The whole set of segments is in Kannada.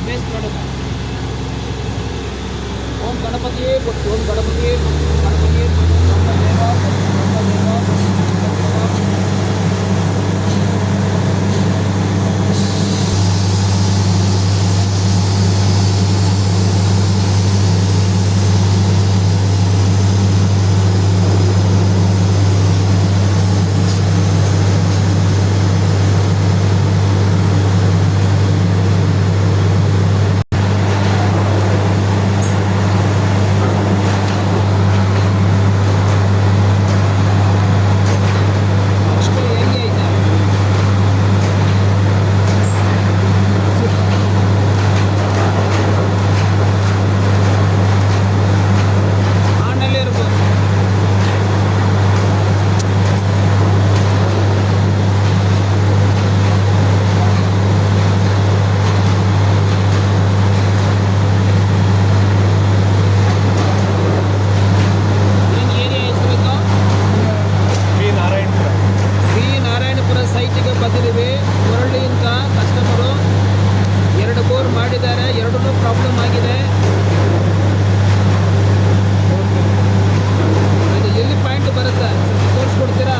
ಫೇಸ್ ಮಾಡೋದು. ಓಂ ಗಣಪತಿಯೇ ಕೊಟ್ಟು, ಓಂ ಗಣಪತಿಯೇ ಕೊಟ್ಟು, ಗಣಪತಿಯೇ ಕೊಟ್ಟು, ಬ್ರಹ್ಮದೇವ ಕೊಟ್ಟು, ಬ್ರಹ್ಮದೇವ ಕೊಟ್ಟು, ಪ್ರಾಬ್ಲಮ್ ಆಗಿದೆ. ಅದು ಎಲ್ಲಿ ಪಾಯಿಂಟ್ ಬರುತ್ತೆ ತೋರಿಸ್ಕೊಡ್ತೀರಾ?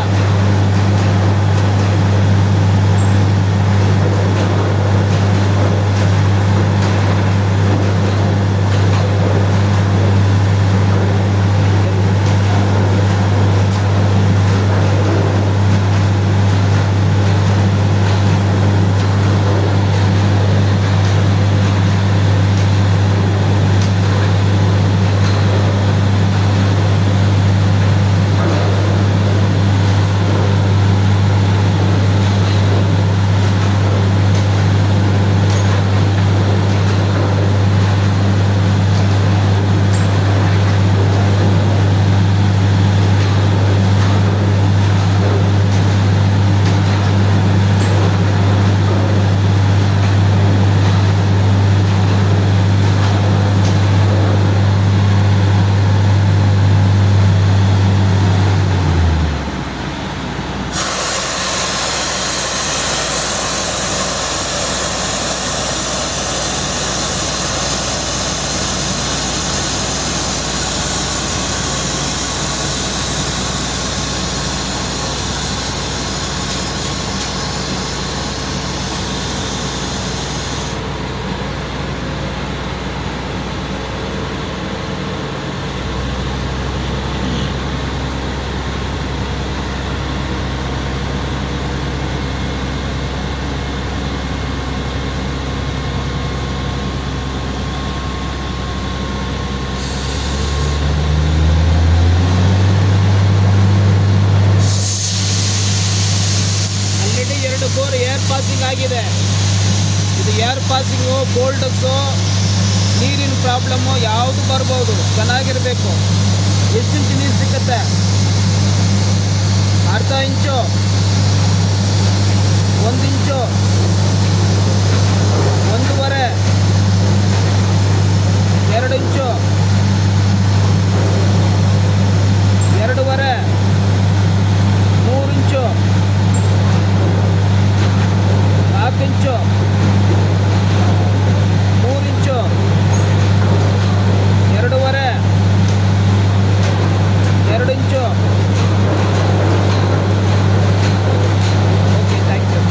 ಏರ್ ಪಾಸಿಂಗ್ ಆಗಿದೆ. ಇದು ಏರ್ ಪಾಸಿಂಗು, ಬೋಲ್ಡಸ್ಸು, ನೀರಿನ ಪ್ರಾಬ್ಲಮ್ಮು ಯಾವುದು ಬರ್ಬೋದು. ಚೆನ್ನಾಗಿರಬೇಕು. ಎಷ್ಟು ಇಂಚು ನೀರು ಸಿಕ್ಕತ್ತೆ? ಅರ್ಧ inch, 1 inch, 1.5, 2 inch, 2.5, 3 inch, 4 inch, 3 inch, 2.5, 2 inch. Okay, thank you.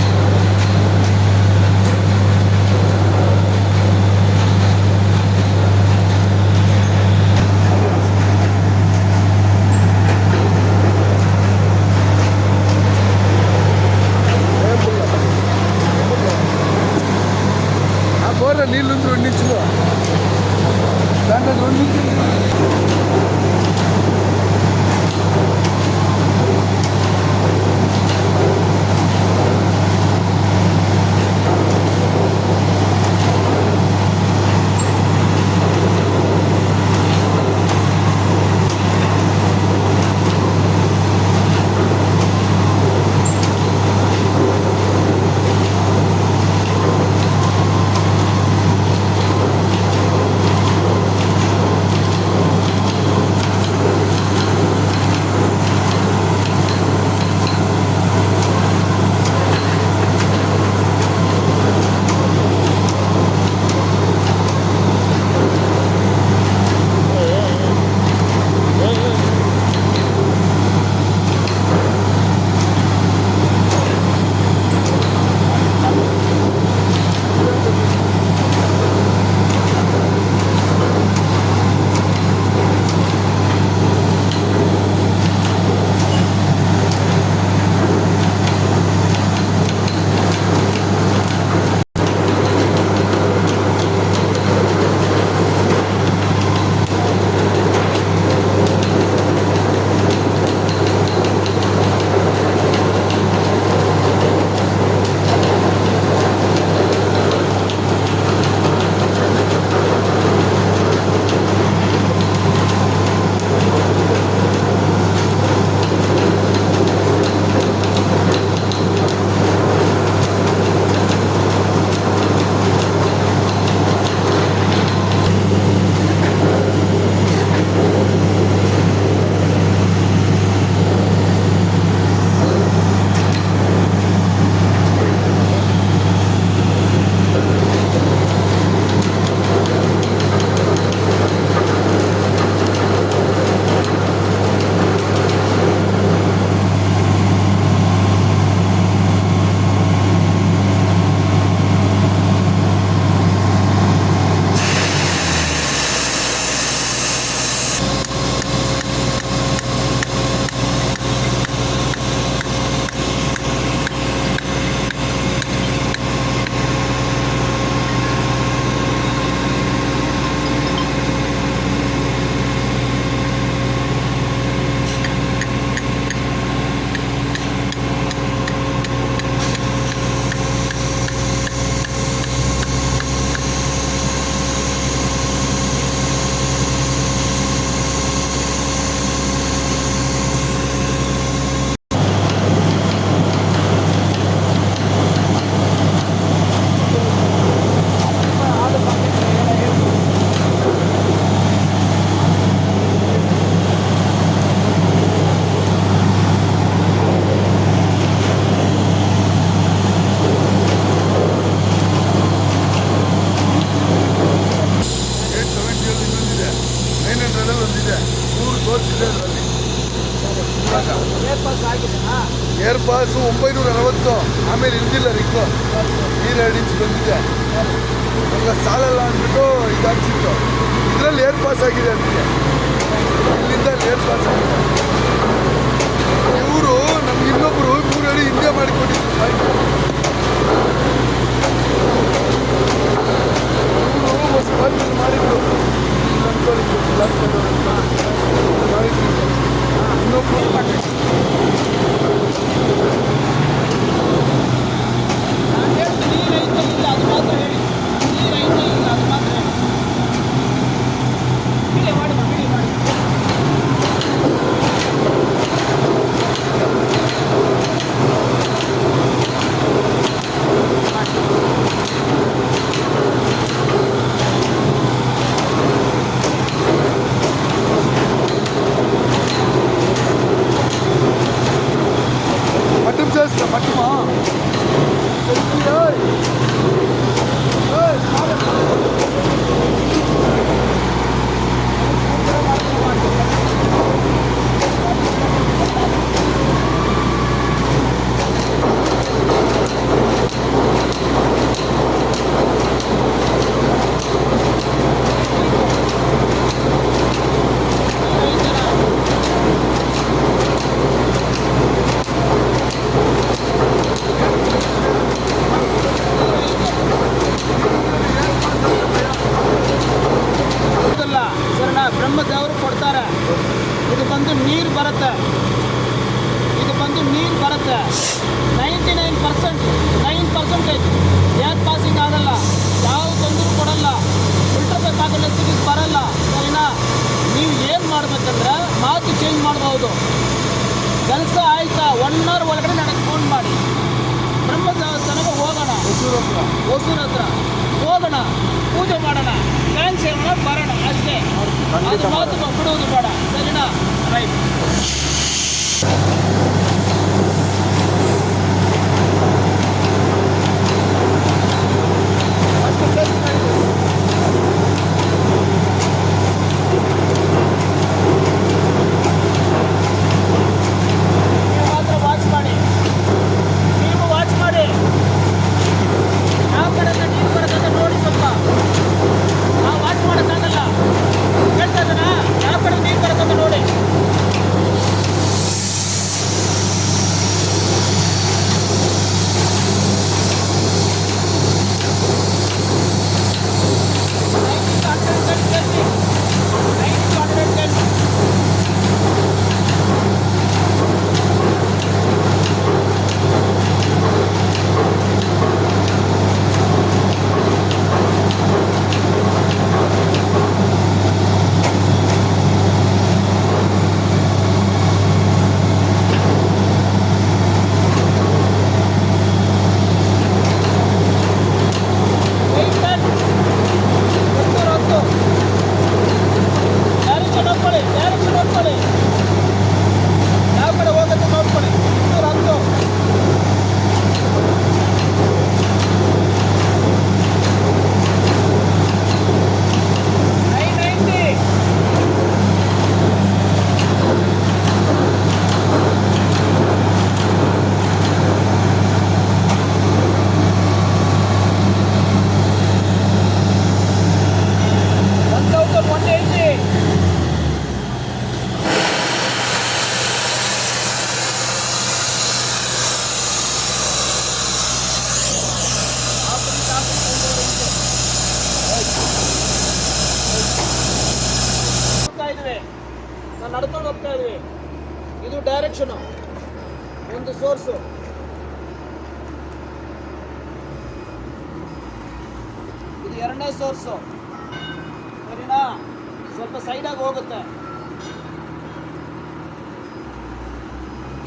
నీళ్ళు 2 ఇంచులు దాంట్లో 2 ఇంచులు ತೋರಿಸಿದೆ ಅದರಲ್ಲಿ. ಇವಾಗ ಏರ್ ಪಾಸ್ ಆಗಿದೆನಾ? ಏರ್ ಪಾಸು 940, ಆಮೇಲೆ ಇಲ್ದಿಲ್ಲ ರಿಕ್ಕು, ನೀರು 2 ಇಂಚ್ ಬಂದಿದೆ. ನಮ್ಗೆ ಸಾಲಲ್ಲ ಅಂದ್ಬಿಟ್ಟು ಇದಾಗ್ಸಿತ್ತು. ಇದರಲ್ಲಿ ಏರ್ ಪಾಸ್ ಆಗಿದೆ ಅದಕ್ಕೆ, ಇಲ್ಲಿಂದ ಏರ್ ಪಾಸ್ ಆಗಿದೆ. ಇವರು ನಮ್ಗೆ ಇನ್ನೊಬ್ರು 3 ಅಡಿ ಹಿಂದೆ ಮಾಡಿಕೊಟ್ಟಿದ್ರು ಪಾಯಿಂಟ್. ಇವರು ಒಂದು ಪಾಯಿಂಟ್ ಮಾಡಿದ್ರು ಮಾಡಿದ್ರು ಇನ್ನೊಬ್ರು ನಾನು ಹೇಳ್ತೀನಿ ನೀರು ಐತೆ ಇಲ್ಲ ಅದು ಮಾತ್ರ ಹೇಳಿ. ನೀರು ಐತೆ ಇಲ್ಲ ಅದು ಮಾತ್ರ ಹೇಳಿ. ವಿಡಿಯೋ ಮಾಡಿ ವಿಡಿಯೋ ಮಾಡಿ. మట్టం చేస్తా మట్టమా ಬ್ರಹ್ಮದೇವರು ಕೊಡ್ತಾರೆ. ಇದು ಬಂದು ನೀರು ಬರುತ್ತೆ. ಇದು ಬಂದು ನೀರು ಬರುತ್ತೆ. 99% 9% ಏರ್ ಪಾಸಿಂಗ್ ಆಗಲ್ಲ, ಯಾವ ತೊಂದರೆ ಕೊಡಲ್ಲ, ಫಿಲ್ಟರ್ ಬೇಕಾಗಲ್ಲ, ಸಿಗಿಸ್ ಬರಲ್ಲ. ಸರಿನಾ? ನೀವು ಏನು ಮಾಡ್ಬೇಕಂದ್ರೆ ಮಾತು ಚೇಂಜ್ ಮಾಡ್ಬೋದು. ಕೆಲಸ ಆಯ್ತಾ 1 ಅವರ್ ಒಳಗಡೆ ನನಗೆ ಫೋನ್ ಮಾಡಿ. ಬ್ರಹ್ಮ ದೇವಸ್ಥಾನಕ್ಕೆ ಹೋಗೋಣ, ಹೊಸೂರು ಹತ್ರ ಹೋಗೋಣ, ಪೂಜೆ ಮಾಡೋಣ, ಥ್ಯಾಂಕ್ಸ್ ಹೇಳೋಣ, ಬರೋಣ ಅಷ್ಟೇ. ಅದು ಮಾತು ಬಿಡುವುದು ಬೇಡ. ಸರಿನಾ? ರೈಟ್. ಅಷ್ಟು ಟೆಸ್ಟ್ ಮಾಡಿದ್ದೀವಿ. ನೀವು ಮಾತ್ರ ವಾಚ್ ಮಾಡಿ. ನೀವು ವಾಚ್ ಮಾಡಿ. ಯಾವ ಕಡೆಯಿಂದ ನೀರು ಬರುತ್ತೆ ಅಂತ ನೋಡಿ ಸ್ವಲ್ಪ. ನಾವು ವಾಚ್ ಮಾಡೋಕ್ಕಾಗಲ್ಲ. ಹೇಳ್ತಾ ಇದ್ದಾನಾ? ಯಾವ ಕಡೆ ನೀರು ಬರುತ್ತೆ ಅಂತ ನೋಡಿ. ಯಾವ ಕಡೆ ಹೋಗುತ್ತೆ ನೋಡ್ಕೊಳ್ಳಿ. 210 990. ನಾವು ನಡ್ಕೊಂಡು ಹೋಗ್ತಾ ಇದ್ವಿ. ಇದು ಡೈರೆಕ್ಷನು, ಒಂದು ಸೋರ್ಸು. ಇದು 2ನೇ ಸೋರ್ಸು. ಸರಿನಾ? ಸ್ವಲ್ಪ ಸೈಡಾಗಿ ಹೋಗುತ್ತೆ.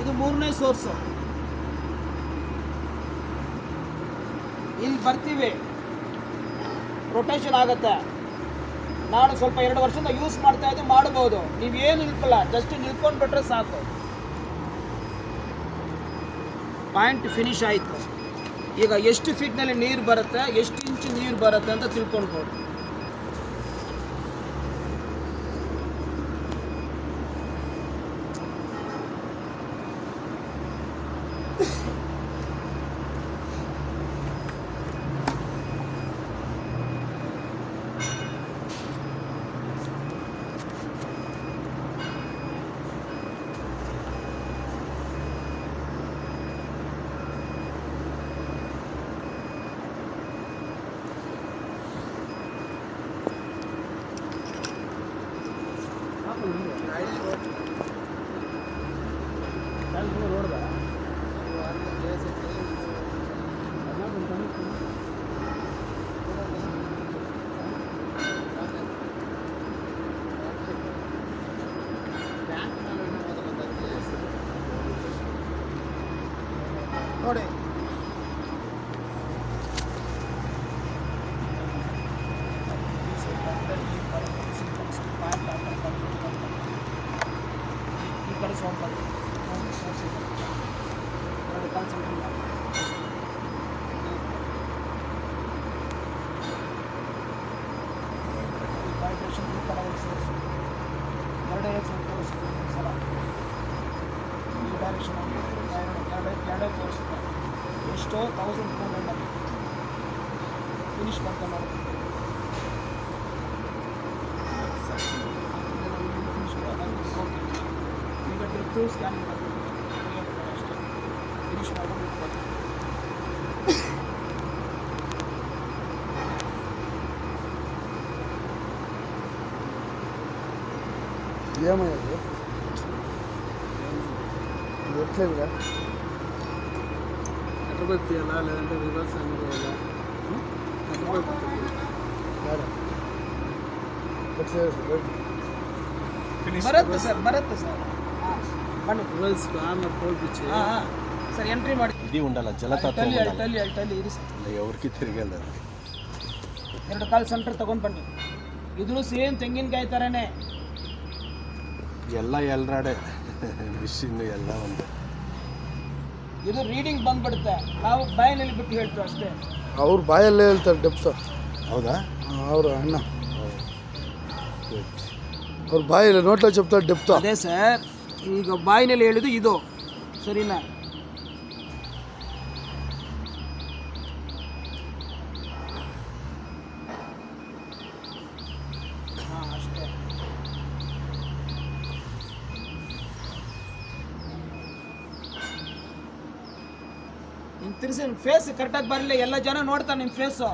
ಇದು 3ನೇ ಸೋರ್ಸು. ಇಲ್ಲಿ ಬರ್ತೀವಿ, ರೊಟೇಷನ್ ಆಗುತ್ತೆ. ನಾನು ಸ್ವಲ್ಪ 2 ವರ್ಷದಿಂದ ಯೂಸ್ ಮಾಡ್ತಾ ಇದ್ದು ಮಾಡ್ಬೋದು. ನೀವೇನು ನಿಲ್ಕಲ್ಲ, ಜಸ್ಟ್ ನಿಲ್ಕೊಂಡು ಬಿಟ್ರೆ ಸಾಕು. ಪಾಯಿಂಟ್ ಫಿನಿಶ್ ಆಯಿತು. ಈಗ ಎಷ್ಟು ಫೀಟ್ನಲ್ಲಿ ನೀರು ಬರುತ್ತೆ, ಎಷ್ಟು ಇಂಚು ನೀರು ಬರುತ್ತೆ ಅಂತ ತಿಳ್ಕೊಳ್ಬೋದು. ನೋಡಿ ಈ ಕಡೆ ಸೌಂಡ್ ಬರುತ್ತೆ ನೋಡಿ ಕಾನ್ಸಂಟ್ರೇಟ್ ಮಾಡಿ ವೈಬ್ರೇಷನ್ ಈ ಕಡೆ ಸೋರ್ಸು ಎರಡೇ ಸಲ ಈ ಡೈರೆಕ್ಷನ್ ಎರಡೇ ತೋರಿಸುತ್ತೆ ಎಷ್ಟೋ 1200 ಫಿನಿಶ್ ಬಂತ ಮಾಡಿ ಈಗ ಡೆಪ್ತು ಸ್ಕ್ಯಾನಿಂಗ್ ಮಾಡಬೇಕು ಅಷ್ಟೇ ಫಿನಿಶ್ ಮಾಡ್ಕೊಂಡು ఏమయ్య అది ఎట్లేదుగా హైదరాబాద్ తీయాలా లేదంటే రివర్స్ అనుకోవాలా ಬರುತ್ತೆ ಸರ್ ಹಾಂ ಬನ್ನಿ ರಿವರ್ಸ್ ಕಾರ್ನರ್ ತೋಲ್ಪಿಚ್ಚಿ ಹಾಂ ಸರ್ ಎಂಟ್ರಿ ಮಾಡಿ ఇది ఉండాలి జలతత్వం ಅಲ್ಟಲ್ಲಿ ಇರಿ ಸರ್ ఎవరికి తిరగదు ಎರಡು ಕಾಲು ಸೆಂಟ್ರ್ ತೊಗೊಂಡು ಬನ್ನಿ ಇದು ಸೇಮ್ ತೆಂಗಿನಕಾಯಿ ಥರನೇ ಎಲ್ಲ ಎಲ್ರಾಡೆ ಮಿಷಿನ್ ಎಲ್ಲ ಒಂದು ಇದು ರೀಡಿಂಗ್ ಬಂದ್ಬಿಡುತ್ತೆ ನಾವು ಬಾಯಿನಲ್ಲಿ ಬಿಟ್ಟು ಹೇಳ್ತೀವಿ ಅಷ್ಟೇ ಅವ್ರು ಬಾಯಲ್ಲೇ ಹೇಳ್ತಾರೆ ಡೆಪ್ತ ಹೌದಾ ಅವರು ಅಣ್ಣ ಅವ್ರು ಬಾಯಲ್ಲಿ ನೋಟ್ಲ చెప్తారు ಡೆಪ್ತ ಅದೇ ಸರ್ ಈಗ ಬಾಯಿನಲ್ಲಿ ಹೇಳಿದ್ದು ಇದು ಸರಿನಾ ಹಾಂ ಅಷ್ಟೇ ನಿಮ್ಮ ತಿರ್ಸಿ ಫೇಸ್ ಕರೆಕ್ಟಾಗಿ ಬರಲಿಲ್ಲ ಎಲ್ಲ ಜನ ನೋಡ್ತಾರೆ ನಿಮ್ಮ ಫೇಸು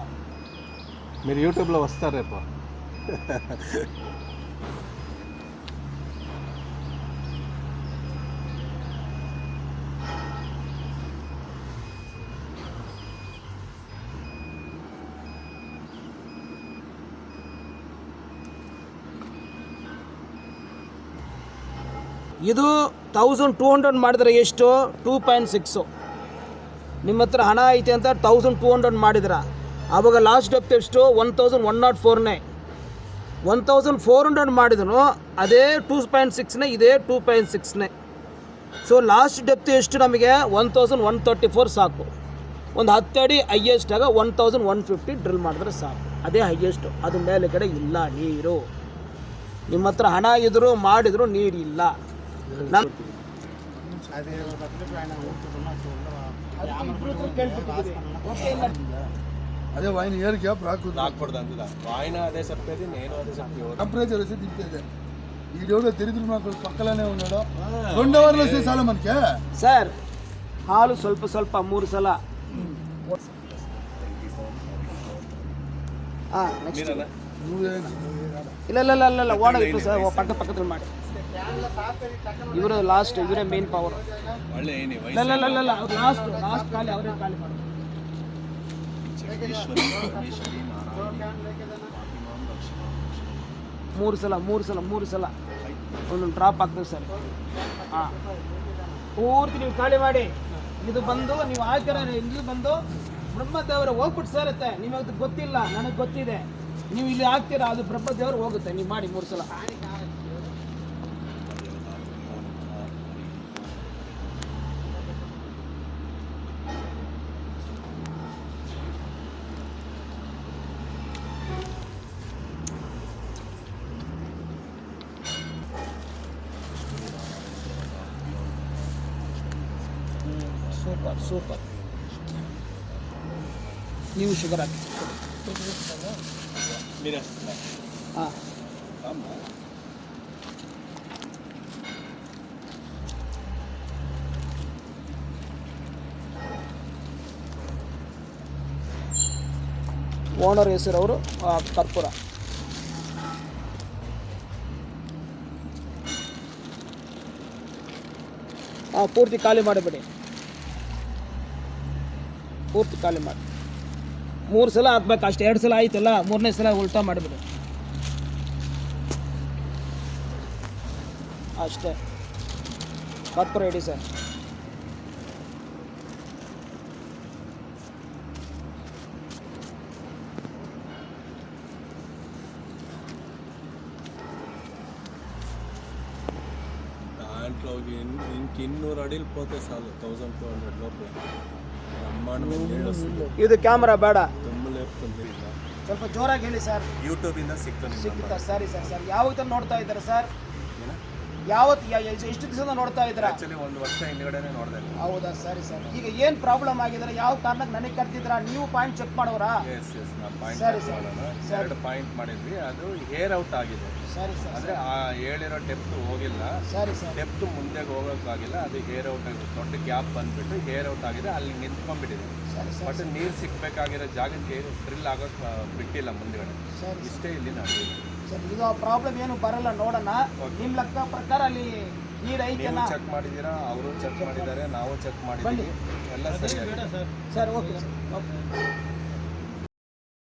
మీరు యూట్యూబ్లో వస్తారు రేపు ಇದು 1200 ಮಾಡಿದ್ರೆ ಎಷ್ಟು 2.6 ನಿಮ್ಮ ಹತ್ರ ಹಣ ಐತೆ ಅಂತ 1200 ಮಾಡಿದ್ರ ಆವಾಗ ಲಾಸ್ಟ್ ಡೆಪ್ತ್ ಎಷ್ಟು 1104ನೇ 1400 ಮಾಡಿದನು ಅದೇ 2.6ನೇ ಇದೇ 2.6ನೇ ಸೊ ಲಾಸ್ಟ್ ಡೆಪ್ತ್ ಎಷ್ಟು ನಮಗೆ 1134 ಸಾಕು ಒಂದು 10 ಅಡಿ ಹೈಯೆಸ್ಟ್ ಆಗ 1150 ಡ್ರಿಲ್ ಮಾಡಿದ್ರೆ ಸಾಕು ಅದೇ ಹೈಯೆಸ್ಟು ಅದು ಮೇಲೆ ಕಡೆ ಇಲ್ಲ ನೀರು ನಿಮ್ಮ ಹತ್ರ ಹಣ ಇದ್ರು ಮಾಡಿದ್ರು ನೀರಿಲ್ಲ అదే ఆయన ఏరు గ్యాప్ రాకూడదు రాకూడదు అందుదా ఆయన అదే చెప్పేది నేను అదే చెప్పేది టెంపరేచర్ వచ్చి దింపేది ఈడెవడో దరిద్రుడు నాకు పక్కలోనే ఉన్నాడు 2 అవర్లు వస్తే చాలా మనకి ಸರ್ ಹಾಲು ಸ್ವಲ್ಪ ಸ್ವಲ್ಪ 3 ಸಲ ಹಾಂ ನೆಕ್ಸ್ಟ್ ಇಲ್ಲ ಓಡ ಇತ್ತು ಸರ್ ಪಕ್ಕದಲ್ಲಿ ಮಾಡಿ ಇವರು ಲಾಸ್ಟ್ ಇವರೇ ಮೇನ್ ಪವರ್ ಒಳ್ಳೆ ಏನಿ ಇಲ್ಲ ಅವ್ರು ಲಾಸ್ಟ್ ಖಾಲಿ ಅವರೇ ಖಾಲಿ ಮಾಡೋದು ಮೂರು ಸಲ ಒಂದೊಂದು ಡ್ರಾಪ್ ಆಗ್ತದೆ ಸರ್ ಹಾಂ ಪೂರ್ತಿ ನೀವು ಖಾಲಿ ಮಾಡಿ ಇದು ಬಂದು ನೀವು ಹಾಕಿರೋ ಇಲ್ಲಿ ಬಂದು ಬ್ರಹ್ಮದೇವರ ಹೋಗ್ಬಿಟ್ಟು ಸೇರುತ್ತೆ ನಿಮಗೆ ಅದು ಗೊತ್ತಿಲ್ಲ ನನಗೆ ಗೊತ್ತಿದೆ ನೀವು ಇಲ್ಲಿ ಹಾಕ್ತೀರಾ ಅದು ಬ್ರಹ್ಮದೇವರು ಹೋಗುತ್ತೆ ನೀವು ಮಾಡಿ 3 ಸಲ ಸೂಪರ್ ನೀವು ಶುಗರ್ ಹಾಕಿ ಹಾಂ ಓನರ್ ಹೆಸರು ಅವರು ಕರ್ಪೂರ ಹಾಂ, ಪೂರ್ತಿ ಖಾಲಿ ಮಾಡಿಬಿಡಿ. ಪೂರ್ತಿ ಖಾಲಿ ಮಾಡಿ. 3 ಸಲ ಹಾಕ್ಬೇಕು ಅಷ್ಟೇ. 2 ಸಲ ಆಯ್ತಲ್ಲ, 3ನೇ ಸಲ ಉಲ್ಟಾ ಮಾಡಿಬಿಡಿ ಅಷ್ಟೇ. Cut ready sir. దాంట్లో ఇంక 200 అడుగులు పోతే చాలు 1200 లోపల బ్రహ్మాండమైన నీళ్ళు వస్తుంది. ಇದು ಕ್ಯಾಮ್ರಾ ಬೇಡ, ದುಮ್ಮು లేపుతుంది. ಸ್ವಲ್ಪ ಜೋರಾಗಿ ಹೇಳಿ ಸರ್. ಯೂಟ್ಯೂಬಿಂದ ಸಿಗ್ತಾನೆ ಸಿಗ್ತಾ? ಸರಿ ಸರ್. ಸರ್ ಯಾವತ್ತ ನೋಡ್ತಾ ಇದ್ದಾರೆ ಸರ್? ಯಾವತ್ತು ಎಷ್ಟು ದಿವಸದಿಂದ ನೋಡ್ತಾ ಇದ್ದೀರಾ? ಆಕ್ಚುಲಿ 1 ವರ್ಷ ಹಿಂದ್ಗಡೆನೆ ನೋಡಿದೆ. ಹೌದಾ? ಸರಿ ಸರ್. ಈಗ ಏನು ಪ್ರಾಬ್ಲಮ್ ಆಗಿದ್ರೆ ಯಾವ ಕಾರಣಕ್ಕೆ ನನಗೆ ಕರ್ತಿದ್ರಾ? ನೀವು ಪಾಯಿಂಟ್ ಚೆಕ್ ಮಾಡೋರಾ? ಎಸ್ ನಾನು ಪಾಯಿಂಟ್ ಸರಿ ಸರ್. ಸರಿ. 2 ಪಾಯಿಂಟ್ ಮಾಡಿದ್ವಿ, ಅದು ಏರ್ ಔಟ್ ಆಗಿದೆ. ಸರಿ ಸರ್. ಅಂದ್ರೆ ಆ ಹೇಳಿರೋ ಡೆಪ್ತ್ ಹೋಗಿಲ್ಲ. ಸರಿ ಸರ್. ಡೆಪ್ತ್ ಮುಂದೆ ಹೋಗೋಕ್ಕಾಗಿಲ್ಲ, ಅದು ಏರ್ ಔಟ್ ಆಗಿದೆ. ದೊಡ್ಡ ಗ್ಯಾಪ್ ಬಂದ್ಬಿಟ್ಟು ಏರ್ ಔಟ್ ಆಗಿದೆ, ಅಲ್ಲಿ ನಿಂತ್ಕೊಂಡ್ಬಿಟ್ಟಿದೆ. ಸರಿ ಸರ್. ಬಟ್ ನೀರು ಸಿಕ್ಬೇಕಾಗಿರೋ ಜಾಗಕ್ಕೆ ಡ್ರಿಲ್ ಆಗೋಕೆ ಬಿಟ್ಟಿಲ್ಲ ಮುಂದ್ಗಡೆ. ಸರಿ ಇಷ್ಟೇ ಇಲ್ಲಿ ನಾವು ಸರ್. ಇದು ಪ್ರಾಬ್ಲಮ್ ಏನು ಬರಲ್ಲ, ನೋಡೋಣ. ನಿಮ್ಮ ಲೆಕ್ಕ ಪ್ರಕಾರ ಅಲ್ಲಿ ನೀರು ಐತೆನಾ? ಚೆಕ್ ಮಾಡಿದ್ದೀರಾ, ಅವರು ಚೆಕ್ ಮಾಡಿದ್ದಾರೆ, ನಾವು ಚೆಕ್ ಮಾಡಿದ್ದೀವಿ, ಎಲ್ಲ ಸರಿಯಾಗಿದೆ. Sir okay sir. ಓಕೆ.